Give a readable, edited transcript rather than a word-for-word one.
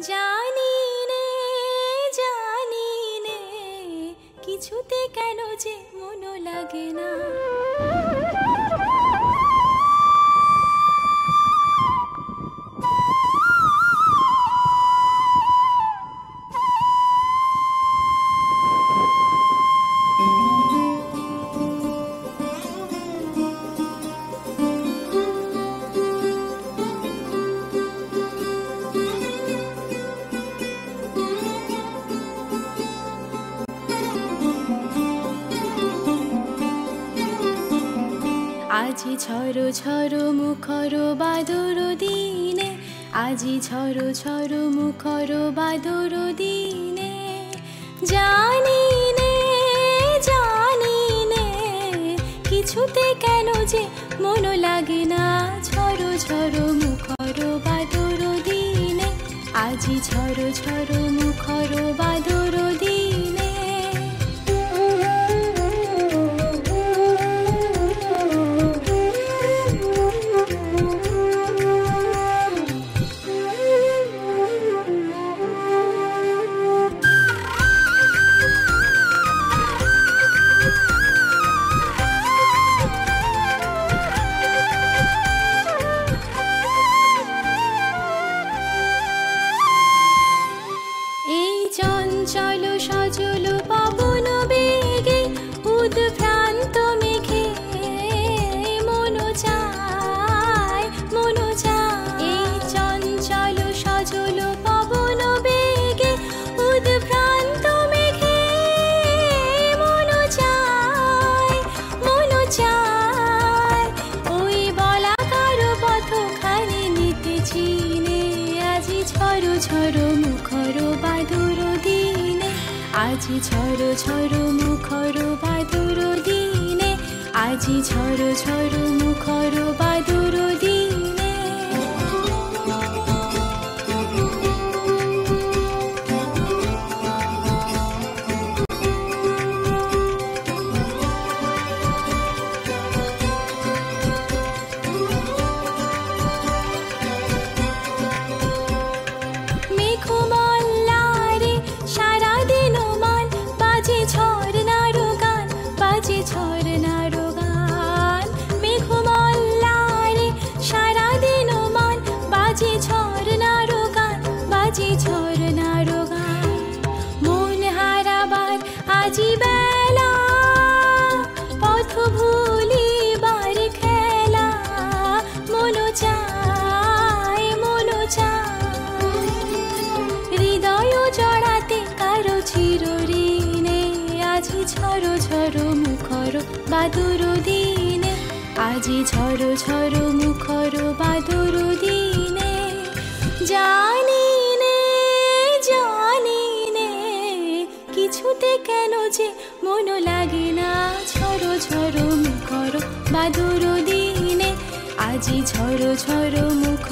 জানি নে জানি নে কিছুতে কেন যে মন লাগে না। আজি ঝড়ো ঝড়ো মুখর বাদর দিনে, আজি ঝড়ো ঝড়ো মুখর বাদর দিনে, জানি নে কিছুতে কেন যে মন লাগে না। ঝড়ো ঝড়ো মুখর বাদর দিনে, আজি ঝড়ো ঝড়ো মুখর বাদর দিনে। চঞ্চল সজল পবন বেগে উদ্ভ্রান্ত মেঘে মন চায় মন চায়। এই চঞ্চল সজল পবন বেগে উদ্ভ্রান্ত মেঘে মন চায় মন চায়। ওই বলাকার পথখানি নিতেছি নে, আজি ঝড়ো ঝড়ো মুখর বাদুর দিনে, আজি ঝড়ো ঝড়ো মুখর বাদুর দিনে, আজি ঝড়ো ঝড়ো মুখর বাদুর দিনে। মন হারাবার আজি বেলা, পথ ভুলিবার খেলা, মন চায় মন চায়। হৃদয় জড়াতে কারো চিরঋণে, আজি ঝড়ো ঝড়ো মুখর বাদুর দিনে, আজি ঝড়ো ঝড়ো মুখর বাদুর দিনে। জানি নে কিছুতে কেন যে মন লাগে না। ঝড়ো ঝড়ো মুখর বাদুর দিনে, আজি ঝড়ো ঝড়ো মুখর